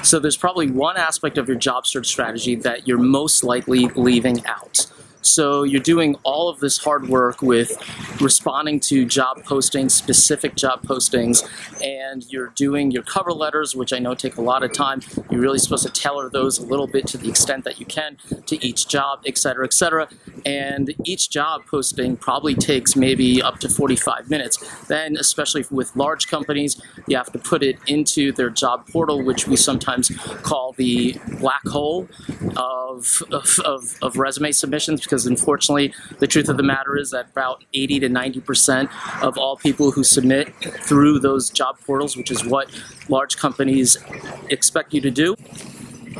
So there's probably one aspect of your job search strategy that you're most likely leaving out. So you're doing all of this hard work with responding to job postings, specific job postings, and you're doing your cover letters, which I know take a lot of time. You're really supposed to tailor those a little bit to the extent that you can to each job, et cetera, et cetera. And each job posting probably takes maybe up to 45 minutes. Then, especially with large companies, you have to put it into their job portal, which we sometimes call the black hole of resume submissions, because unfortunately the truth of the matter is that about 80 to 90% of all people who submit through those job portals, which is what large companies expect you to do,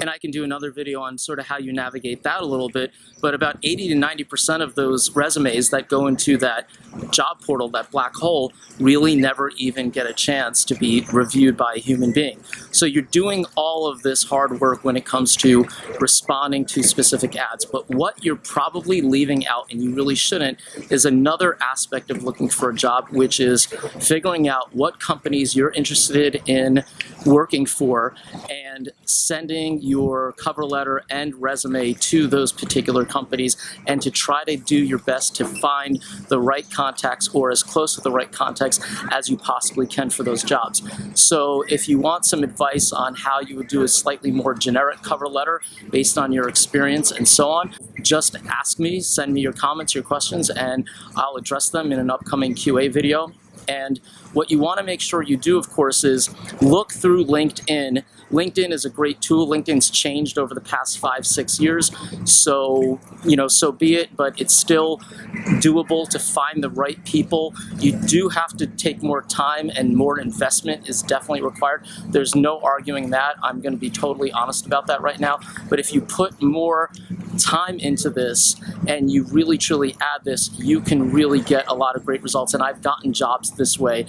and I can do another video on sort of how you navigate that a little bit, but about 80 to 90% of those resumes that go into that job portal, that black hole, really never even get a chance to be reviewed by a human being. So you're doing all of this hard work when it comes to responding to specific ads, but what you're probably leaving out, and you really shouldn't, is another aspect of looking for a job, which is figuring out what companies you're interested in working for and sending your cover letter and resume to those particular companies, and to try to do your best to find the right contacts, or as close to the right contacts as you possibly can for those jobs. So if you want some advice on how you would do a slightly more generic cover letter based on your experience and so on, just ask me, send me your comments, your questions, and I'll address them in an upcoming QA video. And what you want to make sure you do, of course, is look through LinkedIn. LinkedIn is a great tool. LinkedIn's changed over the past 5-6 years. So, so be it, but it's still doable to find the right people. You do have to take more time, and more investment is definitely required. There's no arguing that. I'm going to be totally honest about that right now. But if you put more time into this and you really truly add this, you can really get a lot of great results. And I've gotten jobs this way.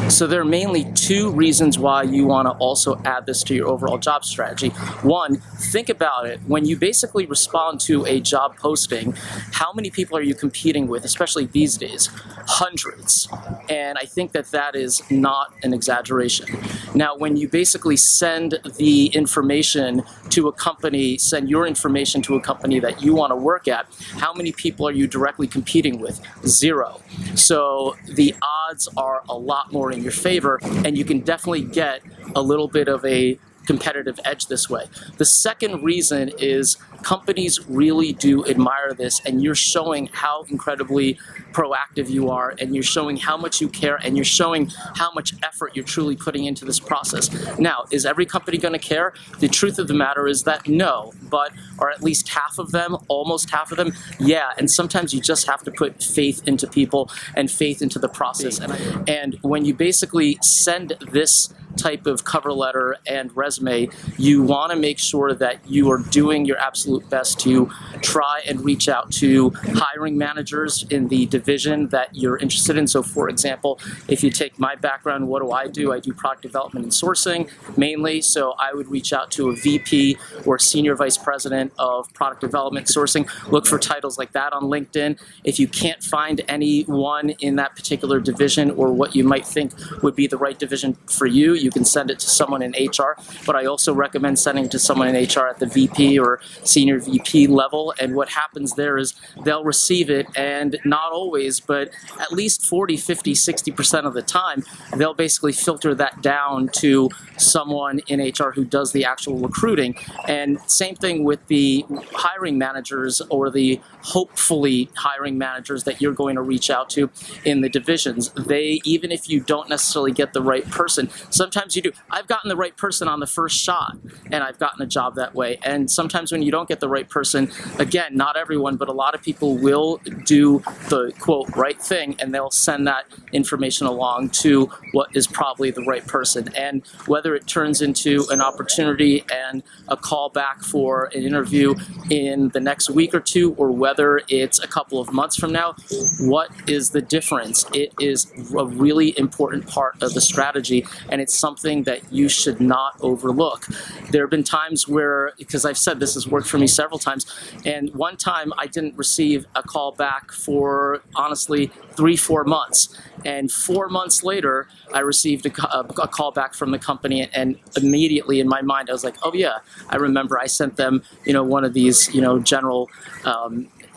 So there are mainly two reasons why you want to also add this to your overall job strategy. One, think about it. When you basically respond to a job posting, how many people are you competing with, especially these days? Hundreds. And I think that that is not an exaggeration. Now, when you basically send the information to a company, send your information to a company that you want to work at, how many people are you directly competing with? Zero. So the odds are a lot more in your favor, and you can definitely get a little bit of a competitive edge this way. The second reason is companies really do admire this, and you're showing how incredibly proactive you are, and you're showing how much you care, and you're showing how much effort you're truly putting into this process. Now, is every company going to care? The truth of the matter is that no, but are at least half of them, almost half of them? Yeah, and sometimes you just have to put faith into people and faith into the process. And when you basically send this type of cover letter and resume, you want to make sure that you are doing your absolute best to try and reach out to hiring managers in the division that you're interested in. So for example, if you take my background, what do? I do product development and sourcing mainly. So I would reach out to a VP or senior vice president of product development sourcing. Look for titles like that on LinkedIn. If you can't find anyone in that particular division, or what you might think would be the right division for you, you can send it to someone in HR, but I also recommend sending it to someone in HR at the VP or senior VP level. And what happens there is they'll receive it, and not always, but at least 40, 50, 60% of the time, they'll basically filter that down to someone in HR who does the actual recruiting. And same thing with the hiring managers, or the hopefully hiring managers that you're going to reach out to in the divisions. They, even if you don't necessarily get the right person, sometimes you do. I've gotten the right person on the first shot, and I've gotten a job that way. And sometimes when you don't get the right person, again, not everyone, but a lot of people will do the quote right thing, and they'll send that information along to what is probably the right person. And whether it turns into an opportunity and a call back for an interview in the next week or two, or whether it's a couple of months from now, what is the difference? It is a really important part of the strategy, and it's something that you should not overlook. There have been times where, because I've said this has worked for me several times. And one time I didn't receive a call back for, honestly, 3-4 months. And 4 months later, I received a call back from the company, and immediately in my mind, I was like, oh yeah, I remember I sent them, one of these, general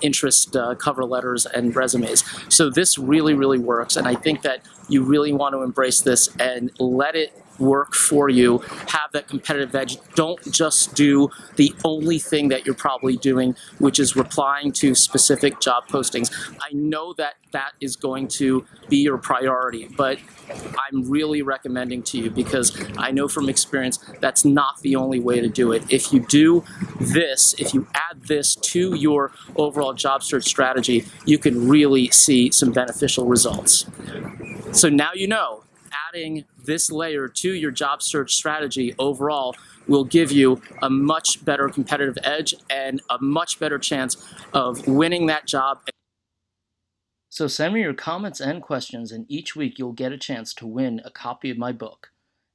interest cover letters and resumes. So this really, really works. And I think that you really want to embrace this and let it work for you. Have that competitive edge. Don't just do the only thing that you're probably doing, which is replying to specific job postings. I know that that is going to be your priority, but I'm really recommending to you, because I know from experience that's not the only way to do it. If you do this, if you add this to your overall job search strategy, you can really see some beneficial results. So now you know, adding this layer to your job search strategy overall will give you a much better competitive edge and a much better chance of winning that job. So send me your comments and questions, and each week you'll get a chance to win a copy of my book.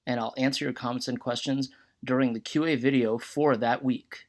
And I'll answer your comments and questions during the QA video for that week.